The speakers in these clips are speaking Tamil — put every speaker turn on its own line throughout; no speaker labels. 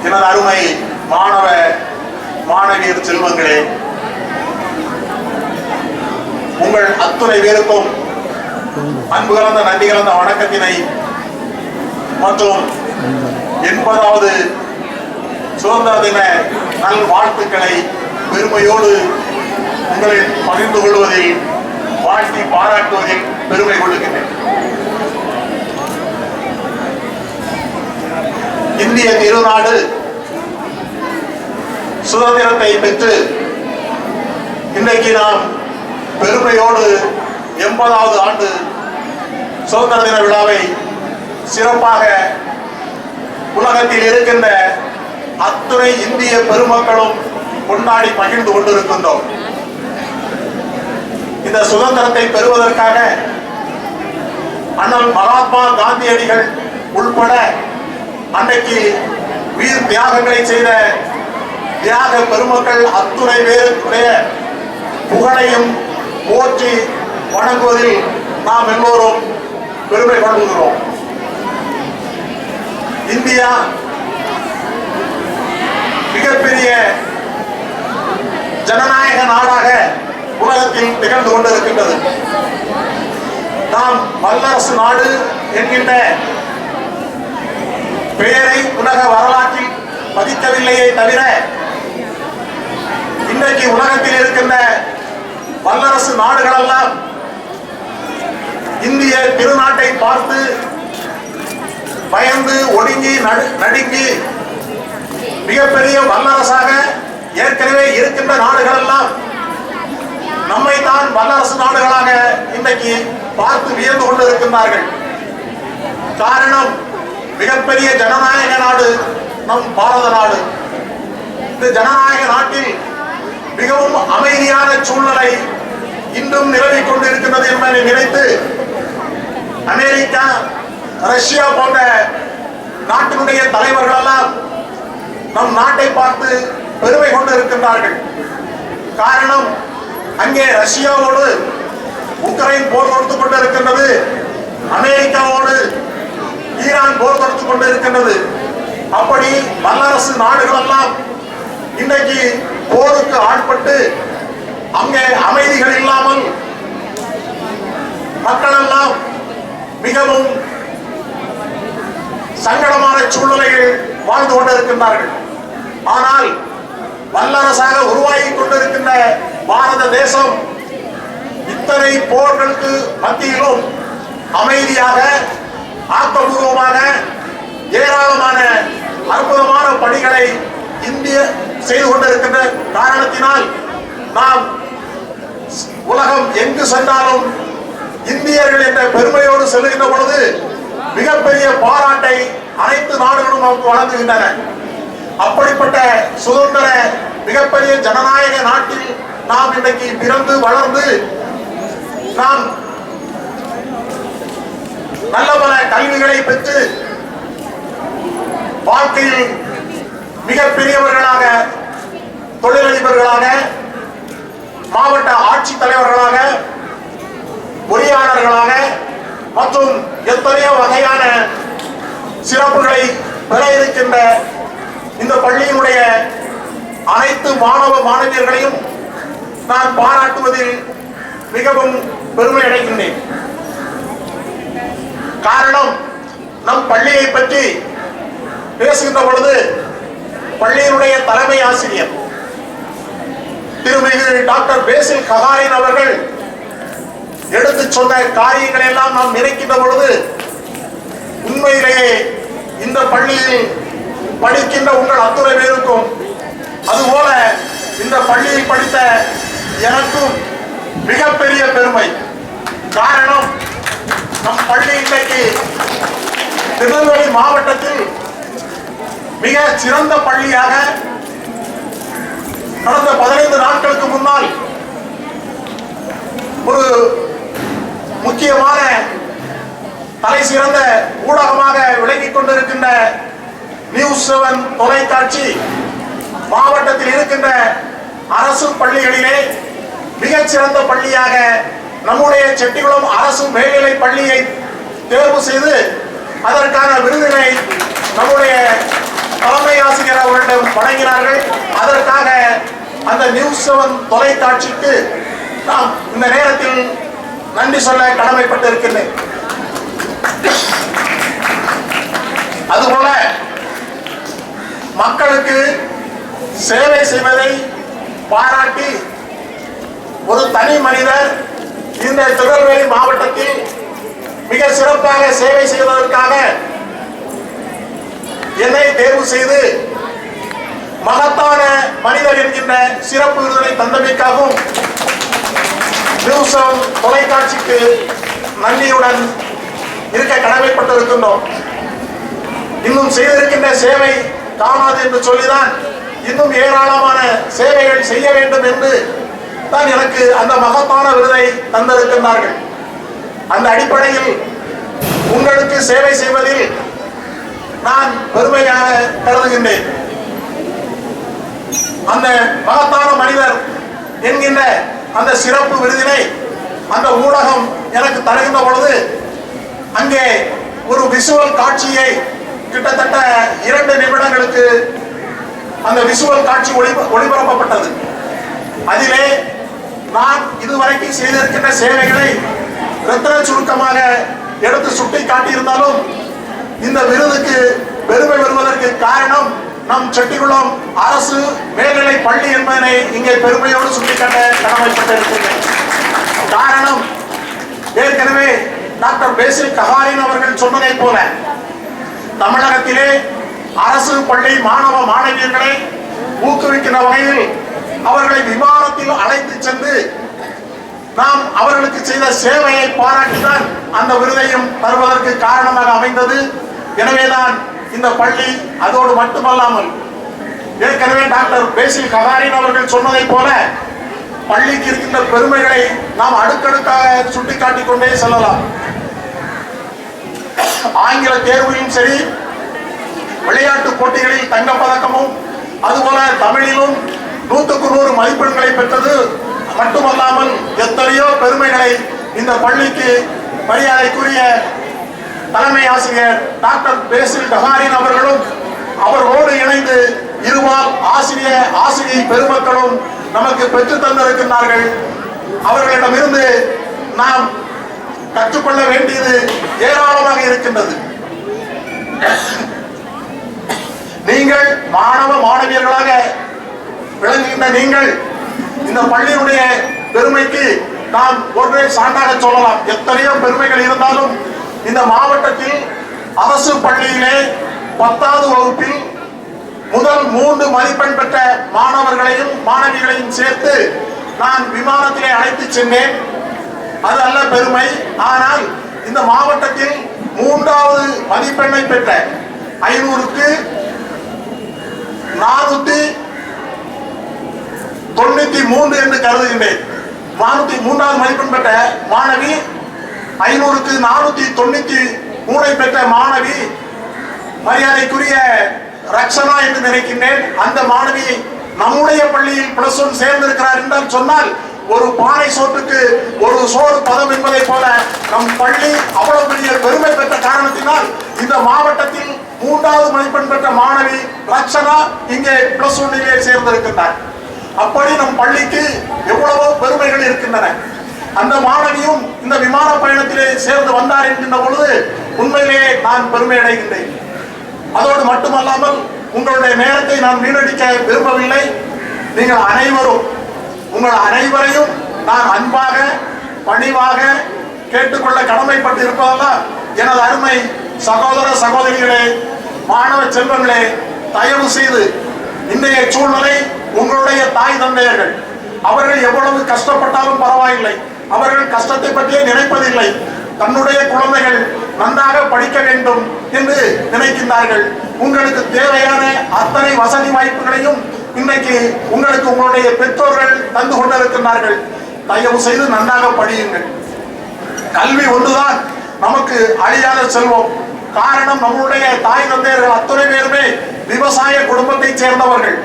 எனது அருமை மாணவ மாணவியர் செல்வங்களே, உங்கள் அத்துணை பேருக்கும் அன்பு கலந்த நன்றி கலந்த வணக்கத்தினை மற்றும் 80வது சுதந்திர தின நல் வாழ்த்துக்களை பெருமையோடு உங்களில் பகிர்ந்து கொள்வதில், வாழ்த்தி பாராட்டுவதில் பெருமை கொள்ளுகின்றேன். இந்திய திருநாடு சுதந்திரத்தை பெற்று இன்றைக்கு நாம் பெருமையோடு 80வது ஆண்டு சுதந்திர தின விழாவை சிறப்பாக உலகத்தில் இருக்கின்ற அத்துணை இந்திய பெருமக்களும் கொண்டாடி மகிழ்ந்து கொண்டிருக்கின்றோம். இந்த சுதந்திரத்தை பெறுவதற்காக அண்ணல் மகாத்மா காந்தியடிகள் உள்பட அன்றைக்கு உயிர் தியாகங்களை செய்த தியாக பெருமக்கள் அத்துணை பேருடைய புகழையும் போற்றி வணங்குவதில் நாம் எல்லோரும் பெருமை கொள்கிறோம். இந்தியா மிகப்பெரிய ஜனநாயக நாடாக உலகத்தில் திகழ்ந்து கொண்டிருக்கின்றது. நாம் வல்லரசு நாடு என்கின்ற பெயரை உலக வரலாற்றில் பதிக்கவில்லையே தவிர, இன்றைக்கு உலகத்தில் இருக்கின்ற வல்லரசு நாடுகளெல்லாம் இந்திய திருநாட்டை பார்த்து பயந்து ஒடுங்கி நடுங்கி மிகப்பெரிய வல்லரசாக ஏற்கனவே இருக்கின்ற நாடுகள் எல்லாம் நம்மை தான் வல்லரசு நாடுகளாக இன்றைக்கு பார்த்து வியந்து கொண்டிருக்கின்றார்கள். காரணம், மிகப்பெரிய ஜனநாயக நாடு நம் பாரத நாடு. இந்த ஜனநாயக நாட்டில் மிகவும் அமைதியான சூழ்நிலை இன்றும் நிலவிக் கொண்டிருக்கின்றது என்பதை நினைத்து அமெரிக்கா, ரஷ்யா போன்ற நாட்டினுடைய தலைவர்கள் எல்லாம் நம் நாட்டை பார்த்து பெருமை கொண்டு இருக்கின்றார்கள். காரணம், அங்கே ரஷ்யாவோடு உக்ரைன் போர் தொடுத்துக் கொண்டிருக்கின்றது, அமெரிக்காவோடு ஈரான் போர் தொடுத்துக் கொண்டிருக்கின்றது. அப்படி வல்லரசு நாடுகள் எல்லாம் இன்றைக்கு போருக்கு ஆட்பட்டு அங்கே அமைதிகள் இல்லாமல் மக்கள் எல்லாம் மிகவும் சங்கடமான சூழ்நிலையில் வாழ்ந்து கொண்டிருக்கின்றார்கள். ஆனால் வல்லரசாக உருவாகி கொண்டிருக்கின்ற பாரத தேசம் இத்தனை போர்களுக்கு மத்தியிலும் அமைதியாக, ஆக்கப்பூர்வமாக ஏராளமான அற்புதமான பணிகளை இந்திய செய்து கொண்டிருக்கின்ற காரணத்தினால் நாம் உலகம் எங்கு சென்றாலும் இந்தியர்கள் என்ற பெருமையோடு செல்கின்ற பொழுது மிகப்பெரிய பாராட்டை அனைத்து நாடுகளும் நமக்கு வழங்குகின்றன. அப்படிப்பட்ட சுதந்திர மிகப்பெரிய ஜனநாயக நாட்டில் நாம் இன்றைக்கு பிறந்து வளர்ந்து நாம் நல்ல பல கல்விகளை பெற்று வாழ்க்கையில் மிகப்பெரியவர்களாக, தொழிலதிபர்களாக, மாவட்ட ஆட்சித் தலைவர்களாக, பொறியாளர்களாக மற்றும் எத்தனையோ வகையான சிறப்புகளை பெற இருக்கின்ற இந்த பள்ளியினுடைய அனைத்து மாணவ மாணவியர்களையும் நான் பாராட்டுவதில் மிகவும் பெருமை அடைகின்றேன். காரணம், நம் பள்ளியை பற்றி பேசுகின்ற பொழுது பள்ளியினுடைய தலைமை ஆசிரியர் திருமிகு டாக்டர் பேசில் ககாரின் அவர்கள் எடுத்து சொன்ன காரியங்களை எல்லாம் நாம் நினைக்கின்ற பொழுது உண்மையிலேயே இந்த பள்ளியில் படிக்கின்ற உங்கள் அத்துணை பேருக்கும், அதுபோல இந்த பள்ளியில் படித்த எனக்கும் மிகப்பெரிய பெருமை. காரணம், நம் பள்ளி இன்றைக்கு திருநெல்வேலி மாவட்டத்தில் மிக சிறந்த பள்ளியாக கடந்த 15 நாட்களுக்கு முன்னால் ஒரு முக்கியமான தலை சிறந்த ஊடகமாக விளங்கிக் கொண்டிருக்கின்ற நியூஸ் 7 தொலைக்காட்சி மாவட்டத்தில் இருக்கின்ற அரசு பள்ளிகளிலே மிகச்சிறந்த பள்ளியாக நம்முடைய செட்டிகுளம் அரசு மேல்நிலை பள்ளியை தேர்வு செய்து அதற்கான விருதினை நம்முடைய தலைமை ஆசிரியர் வழங்கினார்கள். அதற்காக அந்த நியூஸ் 7 தொலைக்காட்சிக்கு நாம் இந்த நேரத்தில் நன்றி சொல்ல கடமைப்பட்டிருக்கிறேன். அதுபோல மக்களுக்கு சேவை செய்வதை பாராட்டி ஒரு தனி மனிதர் இந்த திருநெல்வேலி மாவட்டத்தில் மிக சிறப்பாக சேவை செய்வதற்காக என்னை தேர்வு செய்து மகத்தான மனிதர் என்கின்ற சிறப்பு விருதினை தந்தமைக்காகவும் நியூஸ் 7 தொலைக்காட்சிக்கு நன்றியுடன் இருக்க கடமைப்பட்டிருக்கின்றோம். இன்னும் செய்திருக்கின்ற சேவை காணாது என்று சொல்லிதான் இன்னும் ஏராளமான சேவைகள் செய்ய வேண்டும் என்று தான் எனக்கு அந்த மகத்தான விருதை தந்திருக்கின்றார்கள். அந்த அடிப்படையில் உங்களுக்கு சேவை செய்வதில் நான் பெருமையாக கருதுகின்றேன். அந்த மகத்தான மனிதர் என்கின்ற அந்த சிறப்பு விருதினை அந்த ஊடகம் எனக்கு தருகின்ற பொழுது அங்கே ஒரு விசுவல் காட்சியை கிட்டத்தட்ட 2 நிமிடங்களுக்கு அந்த விசுவல் காட்சி ஒளிபரப்பப்பட்டது. அதிலே நான் இதுவரைக்கும் செய்திருக்கின்ற சேவைகளை ரத்தின சுருக்கமாக எடுத்து சுட்டி காட்டியிருந்தாலும் இந்த விருதுக்கு பெருமை பெறுவதற்கு காரணம் நம் செட்டிகுளம் அரசு மேல்நிலை பள்ளி என்பதனை இங்கே பெருமையோடு சுட்டிக்காட்ட கடமைப்பட்டிருக்கிறேன். காரணம், ஏற்கனவே டாக்டர் பேசில் கஹாரின் அவர்கள் சொன்னதை போல தமிழகத்திலே அரசு பள்ளி மாணவ மாணவியர்களை ஊக்குவிக்கின்ற வகையில் அவர்களை விமானத்தில் அழைத்து சென்று நாம் அவர்களுக்கு செய்த சேவையை பாராட்டிதான் அந்த விருதையும் தருவதற்கு காரணமாக அமைந்தது. எனவேதான் இந்த பள்ளி அதோடு மட்டுமல்லாமல் ஏற்கனவே டாக்டர் பேசில் கஹாரின் அவர்கள் சொன்னதை போல பள்ளிக்கு இருக்கின்ற பெருமைகளை நாம் அடுக்கடுக்காக சுட்டிக்காட்டிக் கொண்டே செல்லலாம். ஆங்கில தேர்விலும் சரி, விளையாட்டு போட்டிகளில் தங்கப்பதக்கமும் அதுபோல தமிழிலும் 100க்கு 100 மதிப்பெண்களை பெற்றது மட்டுமல்லாமல் எத்தனையோ பெருமைகளை இந்த பள்ளிக்கு மரியாதைக்குரிய தலைமை ஆசிரியர் டாக்டர் பேசில் கஹாரின் அவர்களும் அவரோடு இணைந்து இருபால் ஆசிரியை பெருமக்களும் நமக்கு பெற்று தந்திருக்கின்றார்கள். அவர்களிடமிருந்து நாம் கற்றுக்கொள்ள வேண்டியது ஏராளமாக இருக்கின்றது. நீங்கள் மாணவ மாணவியர்களாக விளங்குகின்ற நீங்கள் இந்த பள்ளியினுடைய பெருமைக்கு நாம் ஒன்றே சான்றாக சொல்லலாம். எத்தனையோ பெருமைகள் இருந்தாலும் இந்த மாவட்டத்தில் அரசு பள்ளியிலே 10வது வகுப்பில் முதல் 3 மதிப்பெண் பெற்ற மாணவர்களையும் மாணவிகளையும் சேர்த்து நான் விமானத்திலே அழைத்து சென்றேன். அது அல்ல பெருமை. ஆனால் இந்த மாவட்டத்தில் 3வது மதிப்பெண்ணை பெற்ற 500க்கு 493 என்று கருதுகின்றேன். 3வது மதிப்பெண் பெற்ற மாணவி, 500க்கு 493 பெற்ற மாணவி மரியாதைக்குரிய ரக்ஷனா என்று நினைக்கின்றேன். அந்த மாணவி நம்முடைய பள்ளியில் +1 சேர்ந்திருக்கிறார் என்றால் சொன்னால் ஒரு பானை சோற்றுக்கு ஒரு சோறு பதம் என்பதை போல நம் பள்ளி அவ்வளவு பெரிய பெருமை பெற்ற காரணத்தினால் இந்த மாவட்டத்தில் 3வது மதிப்பெண் பெற்ற மாணவி ரக்ஷனா இங்கே +1 சேர்ந்திருக்கின்றார். அப்படி நம் பள்ளிக்கு எவ்வளவோ பெருமைகள் இருக்கின்றன. அந்த மாணவியும் இந்த விமான பயணத்திலே சேர்ந்து வந்தார் என்கின்ற பொழுது உண்மையிலேயே நான் பெருமை அடைகின்றேன். அதோடு மட்டுமல்லாமல் உங்களுடைய நேரத்தை நான் வீணடிக்க விரும்பவில்லை. நீங்கள் அனைவரும், உங்கள் அனைவரையும் நான் அன்பாக பணிவாக கேட்டுக்கொள்ள கடமைப்பட்டு இருப்பதெல்லாம் எனது அருமை சகோதர சகோதரிகளே, மாணவ செல்வங்களே, தயவு செய்து இன்றைய சூழ்நிலை உங்களுடைய தாய் தந்தையர்கள் அவர்கள் எவ்வளவு கஷ்டப்பட்டாலும் பரவாயில்லை, அவர்கள் கஷ்டத்தை பற்றியே நினைப்பதில்லை. தன்னுடைய குழந்தைகள் நன்றாக படிக்க வேண்டும் என்று நினைக்கின்றார்கள். உங்களுக்கு தேவையான அத்தனை வசதி வாய்ப்புகளையும் இன்றைக்கு உங்களுக்கு உங்களுடைய பெற்றோர்கள் தந்து கொண்டிருக்கின்றார்கள். தயவு செய்து நன்றாக படியுங்கள். கல்வி ஒன்றுதான் நமக்கு அழியாத செல்வம். காரணம், நம்முடைய தாய் தந்தையர்கள் அத்தனை பேருமே விவசாய குடும்பத்தை சேர்ந்தவர்கள்.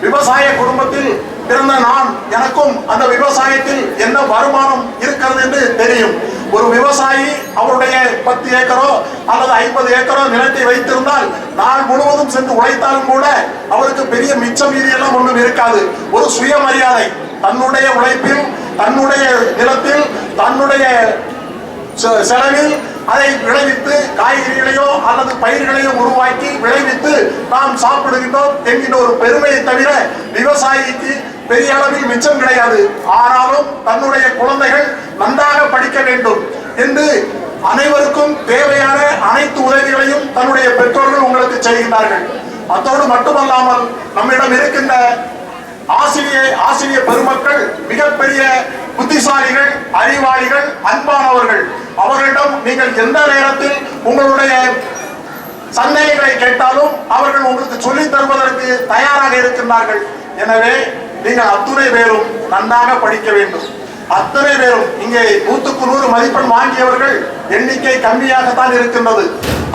விவசாய குடும்பத்தில் பிறந்த நான், எனக்கும் அந்த விவசாயத்தில் என்ன வருமானம் இருக்கிறது என்று தெரியும். ஒரு விவசாயி அவருடைய 10 ஏக்கரோ அல்லது 50 ஏக்கரோ நிலத்தை வைத்திருந்தால் நாள் முழுவதும் சென்று உழைத்தாலும் கூட அவருக்கு பெரிய மிச்சம் மீதி எல்லாம் ஒன்றும் இருக்காது. ஒரு சுயமரியாதை, தன்னுடைய உழைப்பில், தன்னுடைய நிலத்தில், தன்னுடைய செலவில் அதை விளைவித்து காய்கறிகளையோ அல்லது பயிர்களையோ உருவாக்கி விளைவித்து நாம் சாப்பிடுகின்றோம் என்கின்ற ஒரு பெருமையை தவிர விவசாயிக்கு பெரிய அளவில் மிச்சம் கிடையாது. ஆனாலும் தன்னுடைய குழந்தைகள் நன்றாக படிக்க வேண்டும் என்று அனைவருக்கும் தேவையான அனைத்து உதவிகளையும் தன்னுடைய பெற்றோர்கள் உங்களுக்கு செய்கின்றார்கள். அத்தோடு மட்டுமல்லாமல் நம்மிடம் இருக்கின்ற ஆசிரிய பெருமக்கள் மிகப்பெரிய புத்திசாலிகள், அறிவாளிகள், அன்பானவர்கள். அவர்களிடம் நீங்கள் எந்த நேரத்தில் உங்களுடைய சந்தேகங்களை கேட்டாலும் அவர்கள் உங்களுக்கு சொல்லித் தருவதற்கு தயாராக இருக்கின்றார்கள். எனவே நீங்கள் அத்துணை பேரும் நன்றாக படிக்க வேண்டும். அத்தனை பேரும் இங்கே 100க்கு 100 மதிப்பெண் வாங்கியவர்கள் எண்ணிக்கை கம்மியாகத்தான் இருக்கின்றது.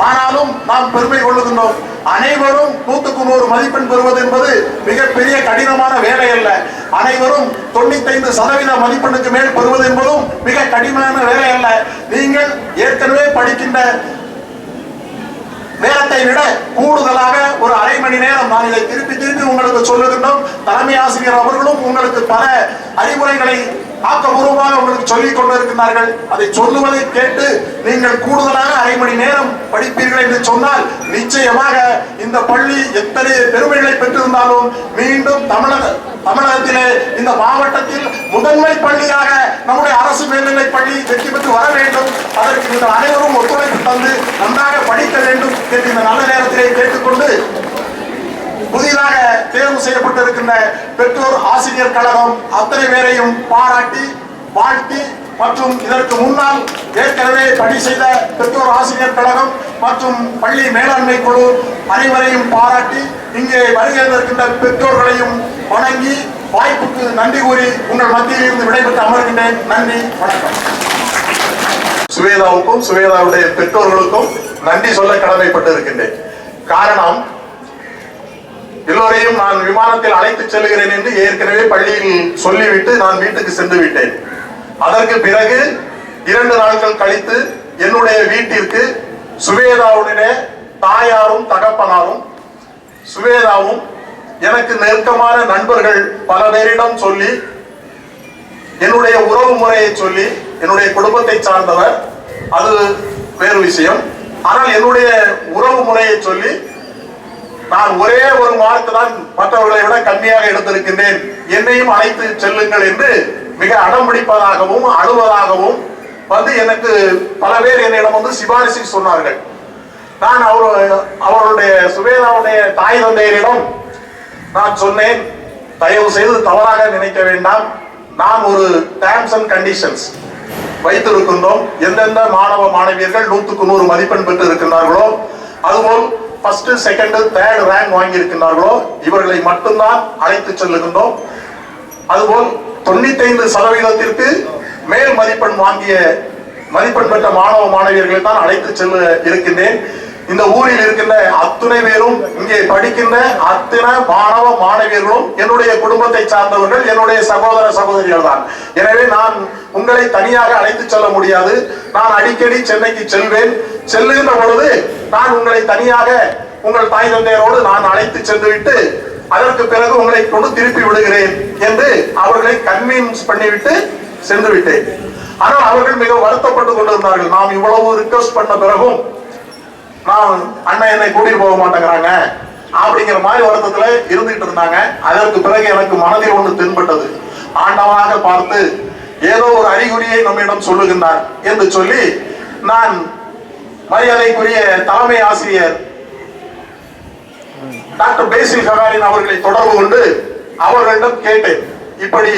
ஆனாலும் நாம் பெருமை கொள்ளுகின்றோம். அனைவரும் 100க்கு 100 மதிப்பெண் பெறுவது என்பது மிகப்பெரிய கடினமான வேலை அல்ல. அனைவரும் 95% மதிப்பெண்ணுக்கு மேல் பெறுவது என்பதும் மிக கடினமான வேலை அல்ல. நீங்கள் ஏற்கனவே படிக்கின்ற நேரத்தை விட கூடுதலாக ஒரு அரை மணி நேரம் நான் இதை திருப்பி உங்களுக்கு சொல்லுகின்றோம். தலைமை ஆசிரியர் அவர்களும் உங்களுக்கு பல அறிவுரைகளை ஆக்கபூர்வமாக உங்களுக்கு சொல்லிக் கொண்டிருக்கிறார்கள். அதை சொல்லுவதை கேட்டு நீங்கள் கூடுதலாக அரை மணி நேரம் படிப்பீர்கள் என்று சொன்னால் நிச்சயமாக இந்த பள்ளி எத்தனை பெருமைகளை பெற்றிருந்தாலும் மீண்டும் தமிழகத்திலே இந்த மாவட்டத்தில் முதன்மை பள்ளியாக நம்முடைய அரசு மேல்நிலை பள்ளி வெற்றி பெற்று வர வேண்டும். அதற்கு நீங்கள் அனைவரும் ஒத்துழைப்பு தந்து நன்றாக படிக்க வேண்டும் என்று இந்த நல்ல நேரத்திலே கேட்டுக்கொண்டு புதிதாக தேர்வு செய்யப்பட்டிருக்கின்ற பெற்றோர் ஆசிரியர் கழகம் அத்தனை பேரையும் பாராட்டி வாழ்த்தி மற்றும் இதற்கு முன்னால் ஏற்கனவே பணி செய்த பெற்றோர் ஆசிரியர் கழகம் மற்றும் பள்ளி மேலாண்மை குழு அனைவரையும் பாராட்டி இங்கே வருகை இருக்கின்ற பெற்றோர்களையும் வணங்கி வாய்ப்புக்கு நன்றி கூறி உங்கள் மத்தியில் இருந்து விடைபெற்று அமர்கின்றேன். நன்றி, வணக்கம். சுவேதாவுக்கும் சுவேதாவுடைய பெற்றோர்களுக்கும் நன்றி சொல்ல கடமைப்பட்டு இருக்கின்றேன். காரணம், எல்லோரையும் நான் விமானத்தில் அழைத்து செல்கிறேன் என்று ஏற்கனவே பள்ளியில் சொல்லிவிட்டு நான் வீட்டுக்கு சென்று விட்டேன். அதற்கு பிறகு 2 நாட்கள் கழித்து என்னுடைய வீட்டிற்கு சுவேதாவுடைய தாயாரும் தகப்பனாரும் சுவேதாவும் எனக்கு நெருக்கமான நண்பர்கள் பல பேரிடம் சொல்லி என்னுடைய உறவு முறையை சொல்லி, என்னுடைய குடும்பத்தை சார்ந்தவர் அது வேறு விஷயம், ஆனால் என்னுடைய உறவு முறையை சொல்லி நான் ஒரே ஒரு மார்க் தான் மற்றவர்களை விட கம்மியாக எடுத்திருக்கின்றேன், என்னையும் அழைத்து செல்லுங்கள் என்று மிக அடம்பிடிப்பதாகவும் அழுவதாகவும் வந்து எனக்கு பல பேர் என்னிடம் வந்து சிபாரிசு சொன்னார்கள். நான் அவருடைய சுவேதாவுடைய தாய் தந்தையரிடம் நான் சொன்னேன், தயவு செய்து தவறாக நினைக்க வேண்டாம், நாம் ஒரு டேர்ம்ஸ் அண்ட் கண்டிஷன்ஸ் வைத்திருக்கின்றோம். எந்தெந்த மாணவ மாணவியர்கள் 100க்கு 100 மதிப்பெண் பெற்று இருக்கின்றார்களோ, அதுபோல் ஃபர்ஸ்ட், செகண்ட், தேர்ட் ரேங்க் வாங்கி இருக்கின்றார்களோ இவர்களை மட்டும்தான் அழைத்து செல்லுகின்றோம். அதுபோல் 95% மேல் மதிப்பெண் பெற்ற மாணவ மாணவியர்களை தான் அழைத்து செல்ல இருக்கின்றேன். இந்த ஊரில் இருக்கின்ற அத்துணை பேரும், இங்கே படிக்கின்ற அத்தனை மாணவ மாணவியர்களும் என்னுடைய குடும்பத்தை சார்ந்தவர்கள், என்னுடைய சகோதர சகோதரிகள் தான். எனவே நான் உங்களை தனியாக அழைத்து செல்ல முடியாது. நான் அடிக்கடி சென்னைக்கு செல்வேன். செல்லுகின்ற பொழுது நான் உங்களை தனியாக உங்கள் தாய் தந்தையரோடு நான் அழைத்து சென்று விட்டு அதற்கு பிறகு உங்களை கொண்டு திருப்பி விடுகிறேன் என்று அவர்களை கன்வின்ஸ் பண்ணிவிட்டு சென்று விட்டேன். ஆனால் அவர்கள் மிக வருத்தப்பட்டு கொண்டிருந்தார்கள். நாம் இவ்வளவு ரிக்வெஸ்ட் பண்ண பிறகும் நான் அண்ணன் என்னை கூட்டிட்டு போக மாட்டேங்கிறாங்க அப்படிங்கிற மாதிரி வருத்தத்துல இருந்துட்டு இருந்தாங்க. அதற்கு பிறகு எனக்கு மனதில் ஒன்று தென்பட்டது. ஆண்டவனாக பார்த்து ஏதோ ஒரு அறிகுறியை நம்மிடம் சொல்லுகின்றார் என்று சொல்லி நான் மரியாதைக்குரிய தலைமை ஆசிரியர் டாக்டர் பேசில் ககாரின் அவர்களை தொடர்பு கொண்டு அவர்களிடம் கேட்டேன். இப்படி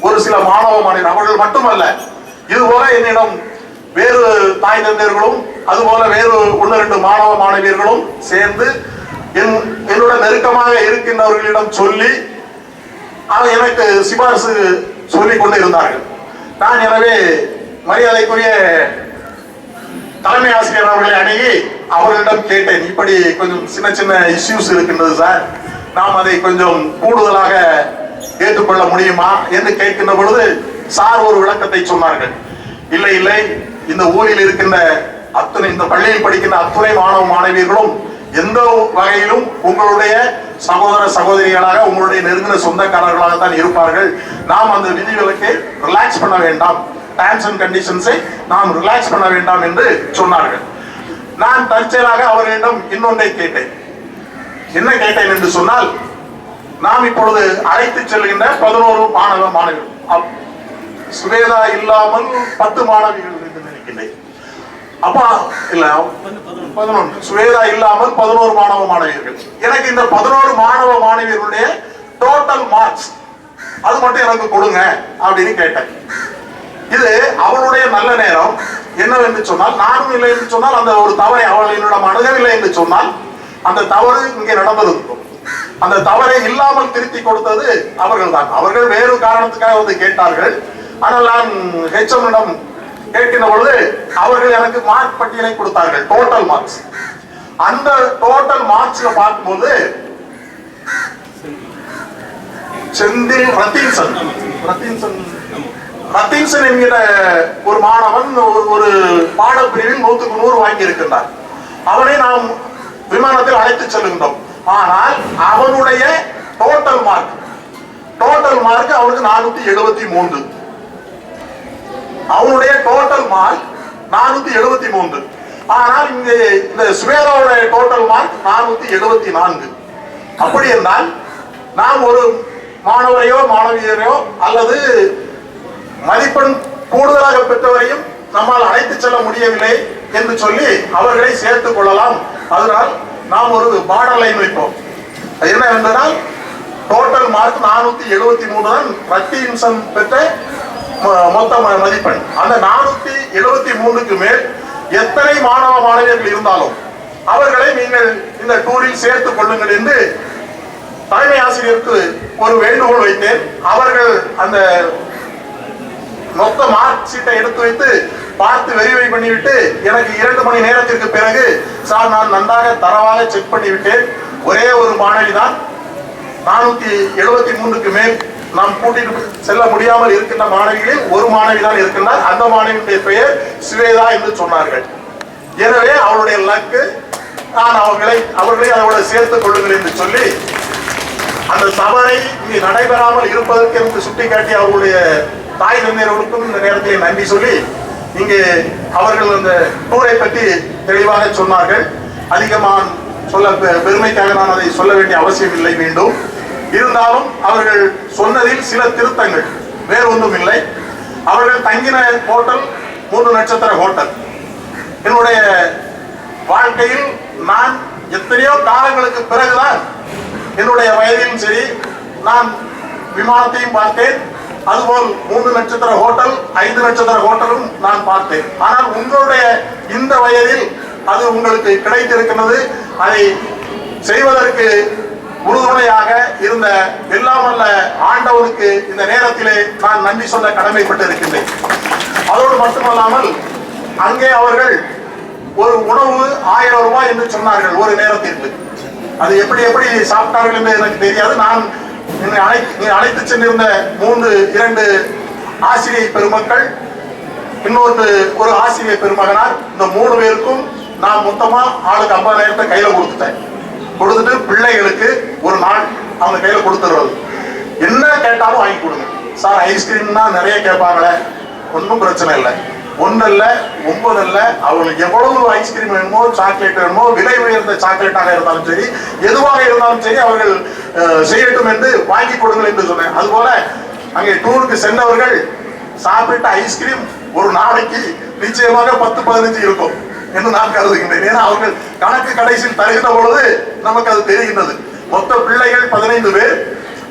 ஒரு சில மாணவ மாணவியர், அவர்கள் மட்டுமல்ல, இதுபோல என்னிடம் வேறு தாய் தந்தையர்களும் அதுபோல வேறு 1-2 மாணவ மாணவியர்களும் சேர்ந்து என்னோட நெருக்கமாக இருக்கின்றவர்களிடம் சொல்லி எனக்கு சிபாரிசு சொல்லிக் கொண்டு இருந்தார்கள். நான் எனவே மரியாதைக்குரிய தலைமை ஆசிரியர் அவர்களை அணுகி அவர்களிடம் கேட்டேன், இப்படி கொஞ்சம் சின்ன சின்ன இஷ்யூஸ் இருக்கின்றது சார், நாம் அதை கொஞ்சம் கூடுதலாக ஏற்றுக்கொள்ள முடியுமா என்று கேட்கின்ற பொழுது சார் ஒரு விளக்கத்தை சொன்னார்கள். இல்லை இல்லை, இந்த ஊரில் இருக்கின்ற அத்தனை, இந்த பள்ளியில் படிக்கின்ற அத்துணை மாணவ மாணவியர்களும் எந்த வகையிலும் உங்களுடைய சகோதர சகோதரிகளாக, உங்களுடைய நெருங்கின சொந்தக்காரர்களாக தான் இருப்பார்கள். நாம் அந்த விதிகளுக்கு ரிலாக்ஸ் பண்ண வேண்டாம், டேர்ம்ஸ் அண்ட் கண்டிஷன்ஸை நாம் ரிலாக்ஸ் பண்ண வேண்டாம் என்று சொன்னார்கள். நான் தற்செயலாக அவர்களிடம் இன்னொன்றை கேட்டேன். என்ன கேட்டேன் என்று சொன்னால், நாம் இப்பொழுது அழைத்து செல்கின்ற 11 மாணவ மாணவிகள், சுவேதா இல்லாமல் 10 மாணவிகள் என்று நினைக்கின்றேன். அப்பா இல்ல 11, சுவேதா இல்லாமல் 11 மாணவ மாணவியர்கள். எனக்கு இந்த 11 மாணவ மாணவியர்களுடைய டோட்டல் மார்க்ஸ் அது மட்டும் எனக்கு கொடுங்க அப்படின்னு கேட்டேன். இது அவளுடைய நல்ல நேரம். என்னவென்று சொன்னால், நானும் இல்லை என்று சொன்னால், அந்த ஒரு தவறை அவள் என்னிடம் அணுகவில்லை என்று சொன்னால் அந்த தவறு இங்கே நடந்திருக்கும். அந்த தவறை இல்லாமல் திருத்தி கொடுத்தது அவர்கள் தான். அவர்கள் வேறு காரணத்துக்காக வந்து கேட்டார்கள். ஆனால் நான் ஹெச்எம்மிடம் கேட்கின்ற பொழுது அவர்கள் எனக்கு மார்க் பட்டியலை கொடுத்தார்கள், டோட்டல் மார்க்ஸ். அந்த டோட்டல் மார்க்ஸ்ல பார்க்கும்போது செந்தில் ரத்தீன்சன் என்கிற ஒரு மாணவன் ஒரு பாடப்பிரிவில் 100க்கு 100 வாங்கி இருக்கின்றார். அவனை நாம் விமானத்தில் அழைத்து செல்கின்றோம். ஆனால் அவனுடைய டோட்டல் மார்க் அவனுக்கு 473. அவனுடைய டோட்டல் மார்க் 473. ஆனால் இங்கே இந்த சுவேதாவுடைய டோட்டல் மார்க் 474. அப்படி என்றால் நாம் ஒரு மாணவரையோ மாணவியரையோ அல்லது மதிப்பெண் கூடுதலாக பெற்றவரையும் நம்மால் அழைத்து செல்ல முடியவில்லை என்று சொல்லி அவர்களை சேர்த்துக் கொள்ளலாம். அதனால் நாம் ஒரு பார்டர் லைன் வைப்போம். என்னவென்றால் டோட்டல் மார்க் 473 தான் ரத்தீன்சன் பெற்ற மொத்த மதிப்பெண். அந்த 473க்கு மேல் எத்தனை மாணவ மாணவியர்கள் இருந்தாலும் அவர்களை நீங்கள் இந்த டூரில் சேர்த்துக் கொள்ளுங்கள் என்று தலைமை ஆசிரியருக்கு ஒரு வேண்டுகோள் வைத்தேன். அவர்கள் அந்த மொத்த மார்க் சீட்டை எடுத்து வைத்து பார்த்து வெரிஃபை பண்ணிவிட்டு எனக்கு 2 மணி நேரத்திற்கு பிறகு, சார் நான் நன்றாக தரவாக செக் பண்ணிவிட்டேன், ஒரே ஒரு மாணவி தான் 473க்கு மேல் நாம் கூட்டிட்டு செல்ல முடியாமல் இருக்கின்ற மாணவிகளில் ஒரு மாணவி தான் இருக்கின்றார். அந்த மாணவியுடைய பெயர் சுவேதா என்று சொன்னார்கள். எனவே அவருடைய லக்கு, நான் அவர்களை அதோட சேர்த்துக் கொள்ளுங்கள் என்று சொல்லி அந்த தவறை இங்கு நடைபெறாமல் இருப்பதற்கு என்று சுட்டிக்காட்டி அவர்களுடைய தாய் தந்தையர்களுக்கும் இந்த நேரத்தில் நன்றி சொல்லி, இங்கே அவர்கள் அந்த டூரை பற்றி தெளிவாக சொன்னார்கள். அதிகமாக சொல்ல பெருமைக்காக நான் அதை சொல்ல வேண்டிய அவசியம் இல்லை. மீண்டும் இருந்தாலும் அவர்கள் சொன்னதில் சில திருத்தங்கள், வேறு ஒன்றும் இல்லை. அவர்கள் தங்கின ஹோட்டல் 3 நட்சத்திர ஹோட்டல். என்னுடைய வாழ்க்கையில் நான் எத்தனையோ காலங்களுக்கு பிறகுதான் என்னுடைய வயதிலும் சரி நான் விமானத்தையும் பார்த்தேன். அதுபோல் 3 நட்சத்திர ஹோட்டல் 5 நட்சத்திர ஹோட்டலும் நான் பார்த்தேன். ஆனால் உங்களுடைய இந்த வயதில் அது உங்களுக்கு கிடைத்திருக்கிறது. அதை செய்வதற்கு உறுதுணையாக இருந்த எல்லாம் வல்ல ஆண்டவனுக்கு இந்த நேரத்திலே நான் நன்றி சொல்ல கடமைப்பட்டு இருக்கின்றேன். அதோடு மட்டுமல்லாமல் அங்கே அவர்கள் ஒரு உணவு 1000 ரூபாய் என்று சொன்னார்கள் ஒரு நேரத்திற்கு. அது எப்படி சாப்பிட்டார்கள் என்று எனக்கு தெரியாது. நான் அழைத்து சென்றிருந்த 2 ஆசிரியை பெருமக்கள், ஒரு ஆசிரியை பெருமகனார், இந்த 3 பேருக்கும் நான் மொத்தமா ஆளுக்கு 50,000 கையில கொடுத்துட்டு பிள்ளைகளுக்கு ஒரு நாள் அவங்க கையில கொடுத்துருவது. என்ன கேட்டாலும் வாங்கி கொடுங்க சார். ஐஸ்கிரீம்னா நிறைய கேட்பாங்களே, ஒன்றும் பிரச்சனை இல்லை. 1 அல்ல 9 அல்ல, அவங்களுக்கு எவ்வளவு ஐஸ்கிரீம் வேணுமோ, சாக்லேட் வேணுமோ, விலை உயர்ந்த சாக்லேட்டாக இருந்தாலும் சரி, எதுவாக இருந்தாலும் சரி அவர்கள் செய்யட்டும் என்று வாங்கி கொடுங்கள் என்று சொன்னேன். அதுபோல அங்கே டூருக்கு சென்றவர்கள் சாப்பிட்ட ஐஸ்கிரீம் ஒரு நாளைக்கு நிச்சயமாக 10-15 இருக்கும் என்று நான் கருதுகின்றேன். ஏன்னா அவர்கள் கணக்கு கடைசியில் தருகின்ற பொழுது நமக்கு அது தெரிகின்றது. மொத்த பிள்ளைகள் 15 பேர்.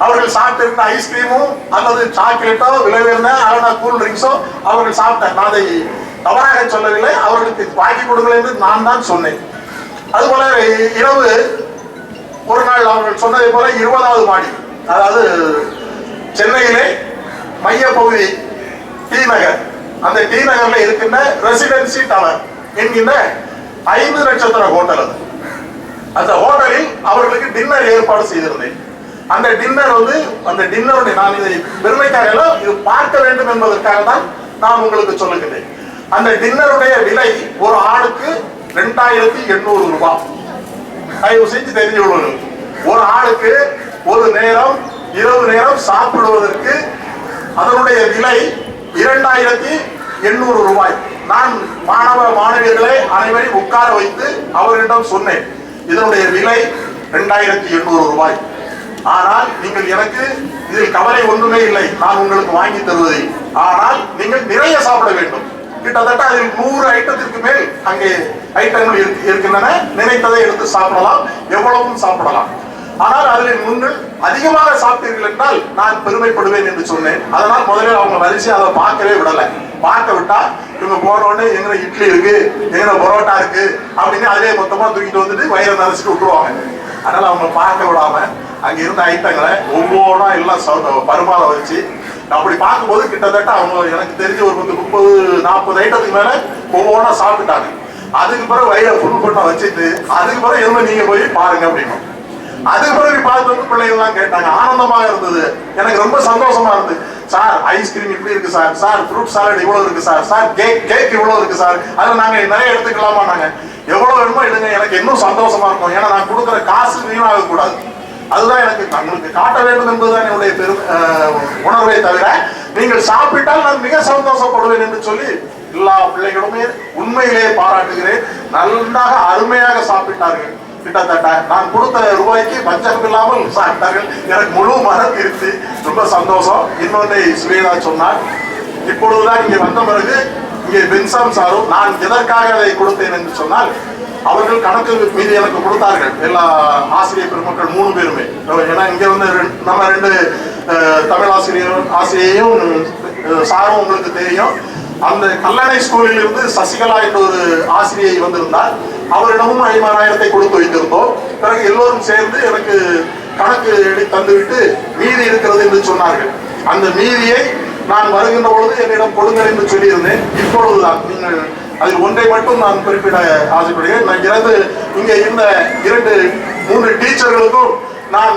அவர்கள் சாப்பிட்டிருந்த ஐஸ்கிரீமும் அல்லது சாக்லேட்டோ, விலை உயர்ந்த அல்லது கூல் ட்ரிங்க்ஸோ அவர்கள் சாப்பிட்டார். நான் அதை தவறாக சொல்லவில்லை, அவர்களுக்கு வாங்கி கொடுங்கள் என்று நான் தான் சொன்னேன். அதுபோல இரவு ஒரு நாள் அவர்கள் சொன்னதை போல 20வது மாடி, அதாவது சென்னையிலே மையப்பகுதி டி நகர், அந்த டி நகர்ல இருக்கின்ற ரெசிடென்சி டவர் என்கின்ற 5 நட்சத்திர ஹோட்டல். அந்த ஹோட்டலில் அவர்களுக்கு டின்னர் ஏற்பாடு செய்திருந்தேன். அந்த டின்னர் அந்த டின்னருடைய, நான் இதை பெருமைக்காக இது பார்க்க வேண்டும் என்பதற்காக தான் நான் உங்களுக்கு சொல்லுகிறேன். அந்த டின்னருடைய விலை ஒரு ஆளுக்கு 2800 ரூபாய். தயவு செஞ்சு தெரிஞ்சு கொள்ளுங்கள். ஒரு ஆளுக்கு ஒரு நேரம் இரவு நேரம் சாப்பிடுவதற்கு அதனுடைய விலை 2800 ரூபாய். நான் மாணவ மாணவியர்களை அனைவரையும் உட்கார வைத்து அவர்களிடம் சொன்னேன், இதனுடைய விலை 2800 ரூபாய். ஆனால் நீங்கள் எனக்கு இதில் கவலை ஒன்றுமே இல்லை, நான் உங்களுக்கு வாங்கி தருவதை. ஆனால் நீங்கள் நிறைய சாப்பிட வேண்டும். கிட்டத்தட்ட அதில் 100 ஐட்டத்திற்கு மேல் அங்கே ஐட்டங்கள் இருக்கின்றன. நினைத்ததை எடுத்து சாப்பிடலாம், எவ்வளவும் சாப்பிடலாம். ஆனால் அதில் நீங்கள் அதிகமாக சாப்பிட்டீர்கள் என்றால் நான் பெருமைப்படுவேன் என்று சொன்னேன். அதனால் முதலில் அவங்க வரிசை அதை பார்க்கவே விடலை. பார்க்க விட்டா இவங்க போன உடனே எங்க இட்லி இருக்கு, எங்க பரோட்டா இருக்கு அப்படின்னு அதிலே மொத்தமா தூக்கிட்டு வந்துட்டு வயிறை நினைச்சிட்டு விட்டுருவாங்க. அதனால அவங்க பார்க்க விடாம அங்க இருந்த ஐட்டங்களை ஒவ்வொன்றா எல்லாம் பருமாற வச்சு அப்படி பார்க்கும்போது கிட்டத்தட்ட அவங்க எனக்கு தெரிஞ்ச ஒரு 30-40 ஐட்டத்துக்கு மேல ஒவ்வொன்றா சாப்பிட்டுட்டாங்க. அதுக்கு பிறகு வயிறை ஃபுல் பண்ண வச்சுட்டு அதுக்கு பிறகு எதுவுமே நீங்க போய் பாருங்க அப்படின்னு. அதுக்கு பிறகு பார்த்து வந்து பிள்ளைங்க எல்லாம் கேட்டாங்க. ஆனந்தமாக இருந்தது, எனக்கு ரொம்ப சந்தோஷமா இருந்தது. சார் ஐஸ்கிரீம் இப்படி இருக்கு சார், சார் ஃப்ரூட் சாலட் இவ்வளவு இருக்கு சார், சார் கேக் இவ்வளவு இருக்கு சார், அதில் நாங்க நிறைய எடுத்துக்கலாமா, நாங்க எவ்வளவு வேணுமோ எடுங்க, எனக்கு இன்னும் சந்தோஷமா இருக்கும். ஏன்னா நான் கொடுக்குற காசு வீணாக கூடாது, அதுதான் எனக்கு உங்களுக்கு காட்ட வேண்டும் என்பதுதான் என்னுடைய உணர்வை தவிர நீங்கள் சாப்பிட்டால் நான் மிக சந்தோஷப்படுவேன் என்று சொல்லி எல்லா பிள்ளைகளுமே உண்மையிலேயே பாராட்டுகிறேன். நன்றாக அருமையாக சாப்பிட்டார்கள். கிட்டத்தட்ட நான் கொடுத்த ரூபாய்க்கு பஞ்சம் இல்லாமல் சாப்பிட்டார்கள். எனக்கு முழு மனம் திருப்தி, ரொம்ப சந்தோஷம். இன்னொன்றை சுவேதா சொன்னார், இப்பொழுதுதான் இங்கே வந்த பிறகு இங்கே பென்சாம் சாரும் நான் எதற்காக அதை கொடுத்தேன் என்று சொன்னால், அவர்கள் கணக்கு மீது எனக்கு கொடுத்தார்கள். எல்லா ஆசிரியர் பெருமக்கள் 3 பேருமே. ஏன்னா இங்க வந்து நம்ம 2 தமிழ் ஆசிரியையும் சாரும் உங்களுக்கு தெரியும். அந்த கல்லணை ஸ்கூலில் இருந்து சசிகலா என்ற ஒரு ஆசிரியை வந்திருந்தார். அவரிடமும் 50,000 கொடுத்து வைத்திருந்தோம். பிறகு எல்லோரும் சேர்ந்து எனக்கு கணக்கு தந்துவிட்டு மீதி இருக்கிறது என்று சொன்னார்கள். அந்த மீதியை நான் வருகின்ற பொழுது என்னிடம் கொடுங்கள் என்று சொல்லியிருந்தேன். இப்பொழுதுதான் நீங்கள் அதில் ஒன்றை மட்டும் நான் குறிப்பிட ஆசைப்படுகிறேன். நான் இங்கே இருந்த 2-3 டீச்சர்களுக்கும் நான்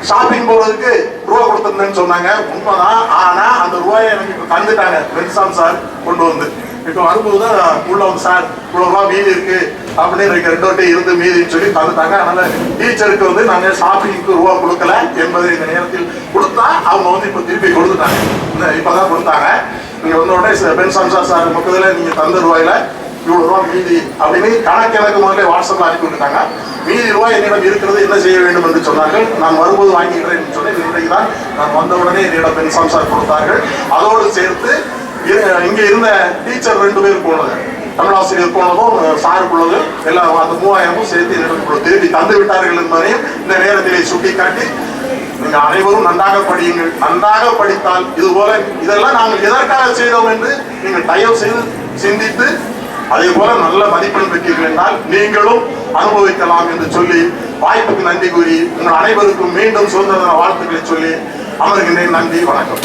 ஷாப்பிங் போறதுக்கு ரூபா கொடுத்திருந்தேன்னு சொன்னாங்க. உண்மைதான். ஆனா அந்த ரூபாயை எனக்கு இப்ப தந்துட்டாங்க பென்சாம் சார் கொண்டு வந்து. இப்ப வரும்போதுதான் உள்ள வந்து சார் இவ்வளவு ரூபா மீதி இருக்கு அப்படின்னு 2 இருந்து மீதின்னு சொல்லி தந்துட்டாங்க. அதனால டீச்சருக்கு வந்து நாங்க ஷாப்பிங்க்கு ரூபா கொடுக்கல என்பதை இந்த நேரத்தில் கொடுத்தா அவங்க வந்து இப்ப திருப்பி கொடுத்துட்டாங்க. இப்பதான் கொடுத்தாங்க. நீங்க வந்த உடனே பென்சாம் சார் பக்கத்துல நீங்க தந்த ரூபாயில இவ்வளவு ரூபா மீதி அப்படின்னு கணக்கு எனக்கு முதல்ல வாட்ஸ்அப்ல அனுப்பி விட்டுட்டாங்க. மீதி ரூபாய் என்னிடம் இருக்கிறது, என்ன செய்ய வேண்டும் என்று சொன்னார்கள். நான் வரும்போது வாங்கிக்கிறேன் என்று சொன்னேன். இன்றைக்குதான் நான் வந்த உடனே என்னிடம் பென்சாம் சார் கொடுத்தார்கள். அதோடு சேர்த்து இங்க இருந்த டீச்சர் 2 பேர் போனது, தமிழாசிரியர் போனதும் சாருக்குள்ளது எல்லாம் அந்த 3000 சேர்த்து என்னிடம் திருப்பி தந்து விட்டார்கள் என்பதையும் இந்த நேரத்திலே சுட்டிக்காட்டி, நீங்க அனைவரும் நன்றாக படியுங்கள். நன்றாக படித்தால் இது போல இதெல்லாம் நாங்கள் எதற்காக செய்தோம் என்று நீங்கள் தயவு செய்து சிந்தித்து அதே போல நல்ல மதிப்பெண் பெற்றீர்கள் என்றால் நீங்களும் அனுபவிக்கலாம் என்று சொல்லி வாய்ப்புக்கு நன்றி கூறி உங்கள் அனைவருக்கும் மீண்டும் சுதந்திர வாழ்த்துக்களை சொல்லி அமர்கின்றேன். நன்றி, வணக்கம்.